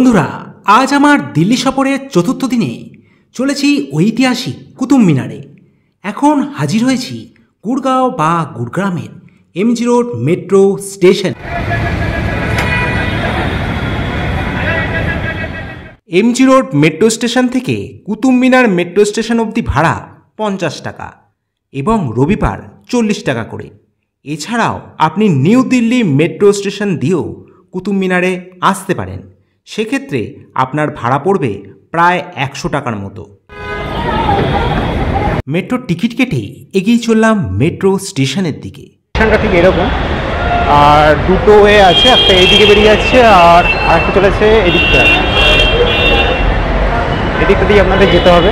বন্ধুরা, আজ আমার দিল্লি সফরের চতুর্থ দিনে চলেছি ঐতিহাসিক কুতুব মিনারে। এখন হাজির হয়েছি গুড়গাঁও বা গুড়গ্রামের MG road metro station. MG road metro station থেকে কুতুব মিনার মেট্রো স্টেশন অবধি ভাড়া 50 টাকা এবং রবিবার 40 টাকা করে। এছাড়াও আপনি নিউ দিল্লি মেট্রো স্টেশন দিয়েও কুতুব মিনারে আসতে পারেন। সেক্ষেত্রে আপনার ভাড়া পড়বে প্রায় 100 টাকার মতো। মেট্রোর টিকিট কেটে এগিয়ে চললাম মেট্রো স্টেশনের দিকে। স্টেশনটা ঠিক এরকম, আর দুটো ওয়ে আছে, একটা এইদিকে বেরিয়ে যাচ্ছে আর আরেকটা চলেছে এদিকটা। এদিকটা দিয়ে আপনাদের যেতে হবে।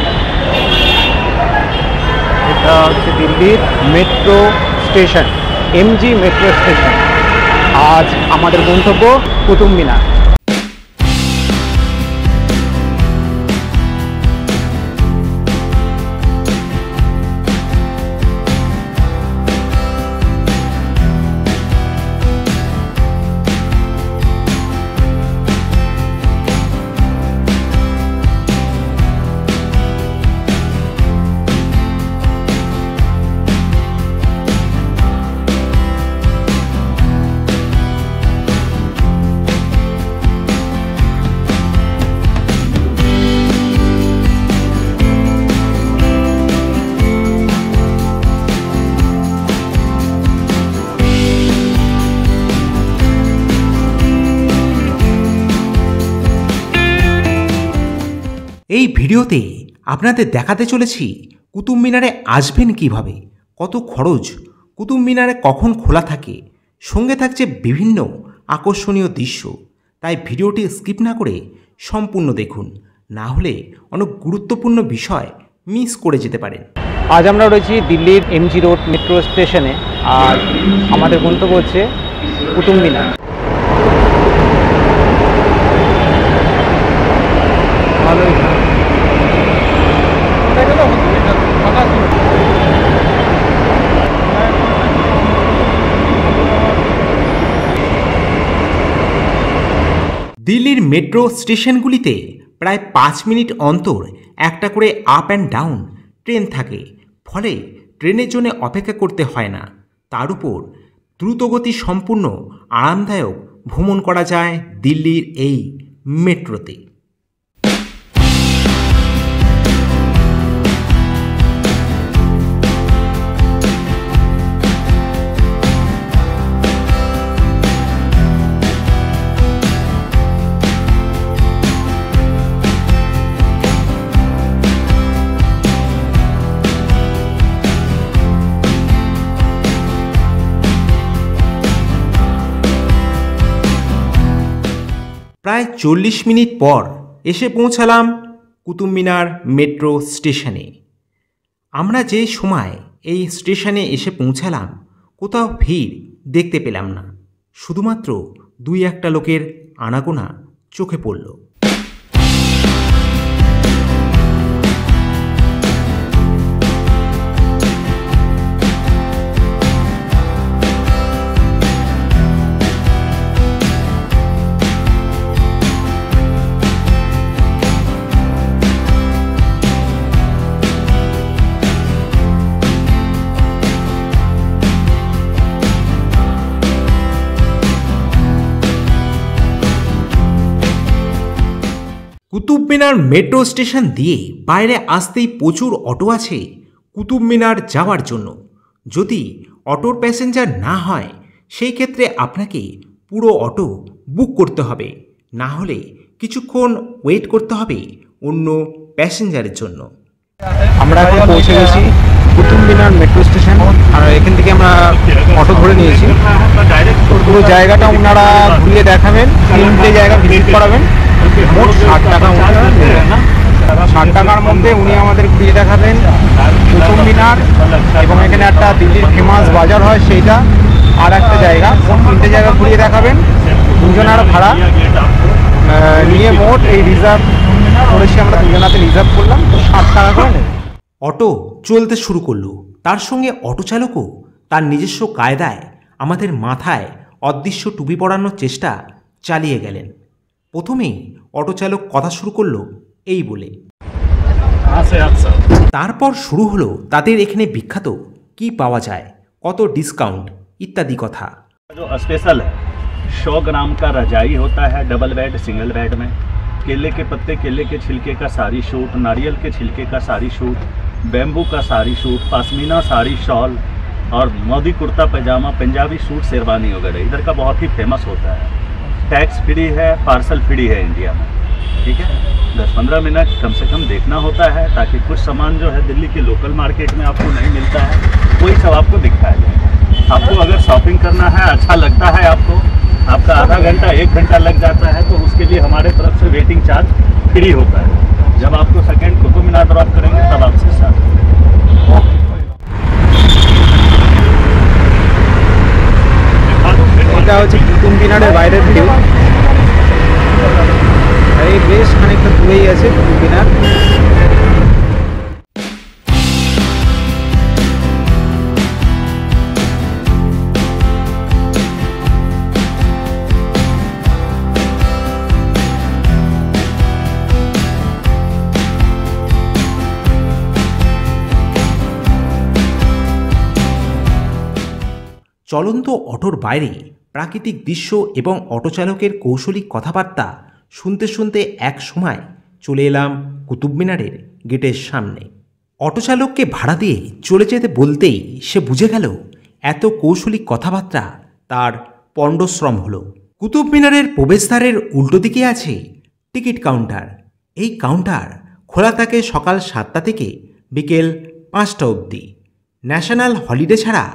এটা হচ্ছে দিল্লির metro station, MG metro station. আজ আমাদের গন্তব্য কুতুব মিনার। এই ভিডিওতে আপনাদের দেখাতে চলেছি কুতুব মিনারে আসবেন কিভাবে, কত খরচ, কুতুব মিনারে কখন খোলা থাকে, সঙ্গে থাকছে বিভিন্ন আকর্ষণীয় দৃশ্য। তাই ভিডিওটি স্কিপ না করে সম্পূর্ণ দেখুন, না হলে অনেক গুরুত্বপূর্ণ বিষয় মিস করে যেতে পারেন। আজ আমরা রয়েছি দিল্লির এমজি রোড মেট্রো স্টেশনে, আর আমাদের গন্তব্য হচ্ছে কুতুব মিনার। দিল্লির মেট্রো স্টেশনগুলিতে প্রায় 5 মিনিট অন্তর একটা করে আপ অ্যান্ড ডাউন ট্রেন থাকে, ফলে ট্রেনের জন্য অপেক্ষা করতে হয় না। তার উপর দ্রুতগতি সম্পূর্ণ আরামদায়ক ভ্রমণ করা যায় দিল্লির এই মেট্রোতে। প্রায় 40 মিনিট পর এসে পৌঁছালাম কুতুব মিনার মেট্রো স্টেশনে। আমরা যে সময় এই স্টেশনে এসে পৌঁছালাম কোথাও ভিড় দেখতে পেলাম না, শুধুমাত্র 2-1টা লোকের আনাগোনা চোখে পড়ল। কুতুব মিনার মেট্রো স্টেশন দিয়ে বাইরে আসতেই প্রচুর অটো আছে কুতুব মিনার যাওয়ার জন্য। যদি অটোর প্যাসেঞ্জার না হয় সেই ক্ষেত্রে আপনাকে পুরো অটো বুক করতে হবে, না হলে কিছুক্ষণ ওয়েট করতে হবে অন্য প্যাসেঞ্জারের জন্য। আমরা এখন পৌঁছে গেছি কুতুব মিনার মেট্রো স্টেশন, আর এখান থেকে আমরা অটো ধরে নিয়েছি। পুরো জায়গাটা ওনারা ঘুরিয়ে দেখাবেন, 3টে জায়গা ভিজিট করাবেন, মোট 60 টাকা মতো নেবেন। 60 টাকার মধ্যে উনি আমাদের ঘুরিয়ে দেখাবেন কুতুব মিনার, এবং এখানে একটা দিল্লির ফেমাস বাজার হয় সেইটা, আর একটা জায়গা। 3টে জায়গা ঘুরিয়ে দেখাবেন। দুজনের ভাড়া নিয়ে মোট এই রিজার্ভ করেছি আমরা, দুজনাতে রিজার্ভ করলাম, তো 60 টাকা করে নেবে। অটো চলতে শুরু করলো, তার সঙ্গে অটো চালকও তার নিজস্ব কায়দায় আমাদের মাথায় অদৃশ্য টুপি পরানোর চেষ্টা চালিয়ে গেলেন। প্রথমেই অটো চালক কথা শুরু করলো এই বলে। তারপর শুরু হলো তাদের এখানে বিখ্যাত কি পাওয়া যায়, কত ডিসকাউন্ট ইত্যাদি কথা। जो स्पेशल है 100 ग्राम का रजाई होता है, डबल बेड सिंगल बेड में। केले के पत्ते, केले के छिलके का साड़ी सूट, नारियल के छिलके का साड़ी सूट, बैम्बू का साड़ी सूट, पश्मीना साड़ी शॉल और मोदी कुर्ता पैजामा, पंजाबी सूट, शेरवानी वगैरह इधर का बहुत ही फेमस होता है। टैक्स फ्री है, पार्सल फ्री है इंडिया में, ठीक है। 10-15 मिनट कम से कम देखना होता है ताकि कुछ सामान जो है दिल्ली के लोकल मार्केट में आपको नहीं मिलता है, वही सब आपको दिखाया जाए। आपको अगर शॉपिंग करना है, अच्छा लगता है आपको, आपका आधा घंटा 1 घंटा लग जाता है, तो उसके लिए हमारे तरफ से वेटिंग चार्ज फ्री होता है। जब आपको सेकंड कुतुब मीनार ड्रॉप करेंगे तब आपसे साथ। এটা হচ্ছে কুতুব মিনারের বাইরের ভিউ। আর এই বেশ খানিকটা দূরেই আছে কুতুব মিনার। চলন্ত অটোর বাইরে প্রাকৃতিক দৃশ্য এবং অটো চালকের কৌশলী কথাবার্তা শুনতে শুনতে এক সময় চলে এলাম কুতুব মিনারের গেটের সামনে। অটো চালককে ভাড়া দিয়ে চলে যেতে বলতেই সে বুঝে গেল এত কৌশলী কথাবার্তা তার পণ্ডশ্রম হলো। কুতুব মিনারের প্রবেশদ্বারের উল্টো দিকে আছে টিকিট কাউন্টার। এই কাউন্টার খোলা থাকে সকাল 7টা থেকে বিকেল 5টা অবধি। ন্যাশনাল হলিডে ছাড়া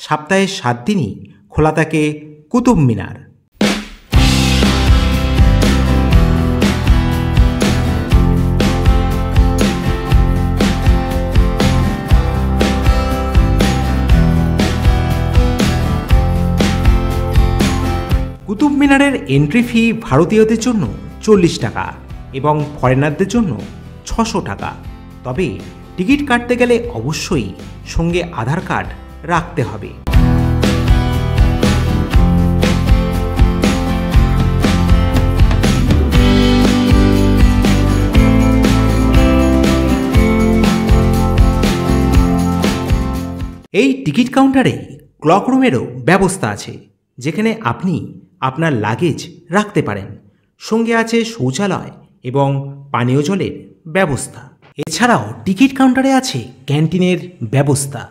সপ্তাহে 7 দিনই খোলা থাকে কুতুব মিনার। কুতুব মিনারের এন্ট্রি ফি ভারতীয়দের জন্য 40 টাকা এবং ফরেনারদের জন্য 600 টাকা। তবে টিকিট কাটতে গেলে অবশ্যই সঙ্গে আধার কার্ড রাখতে হবে। এই টিকিট কাউন্টারে ক্লক রুমেরও ব্যবস্থা আছে, যেখানে আপনি আপনার লাগেজ রাখতে পারেন। সঙ্গে আছে শৌচালয় এবং পানীয় জলের ব্যবস্থা। এছাড়াও টিকিট কাউন্টারে আছে ক্যান্টিনের ব্যবস্থা।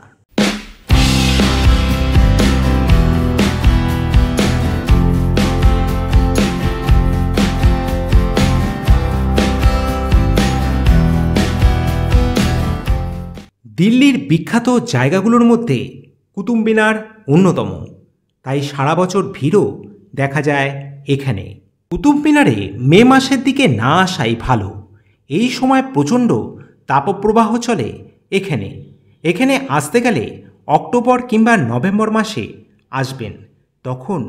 দিল্লির বিখ্যাত জায়গাগুলোর মধ্যে কুতুব মিনার অন্যতম, তাই সারা বছর ভিড়ও দেখা যায় এখানে। কুতুব মিনারে মে মাসের দিকে না আসাই ভালো। এই সময় প্রচণ্ড তাপপ্রবাহ চলে এখানে আসতে গেলে অক্টোবর কিংবা নভেম্বর মাসে আসবেন, তখন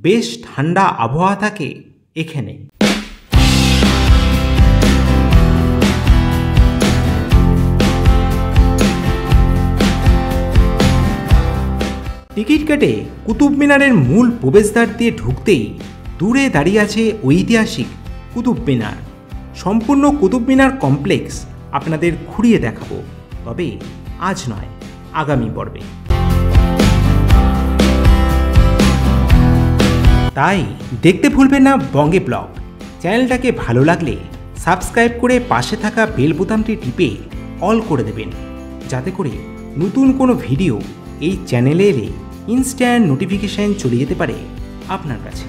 বেশ ঠান্ডা আবহাওয়া থাকে এখানে। টিকিট কেটে কুতুব মিনারের মূল প্রবেশদ্বার দিয়ে ঢুকতেই দূরে দাঁড়িয়ে আছে ঐতিহাসিক কুতুব মিনার। সম্পূর্ণ কুতুব মিনার কমপ্লেক্স আপনাদের ঘুরিয়ে দেখাবো, তবে আজ নয়, আগামী পর্বে। তাই দেখতে ভুলবেন না বঙ্গে ব্লগ। চ্যানেলটাকে ভালো লাগলে সাবস্ক্রাইব করে পাশে থাকা বেল বোতামটি টিপে অল করে দেবেন, যাতে করে নতুন কোনো ভিডিও এই চ্যানেলে এলে ইনস্ট্যান্ট নোটিফিকেশান চলে যেতে পারে আপনার কাছে।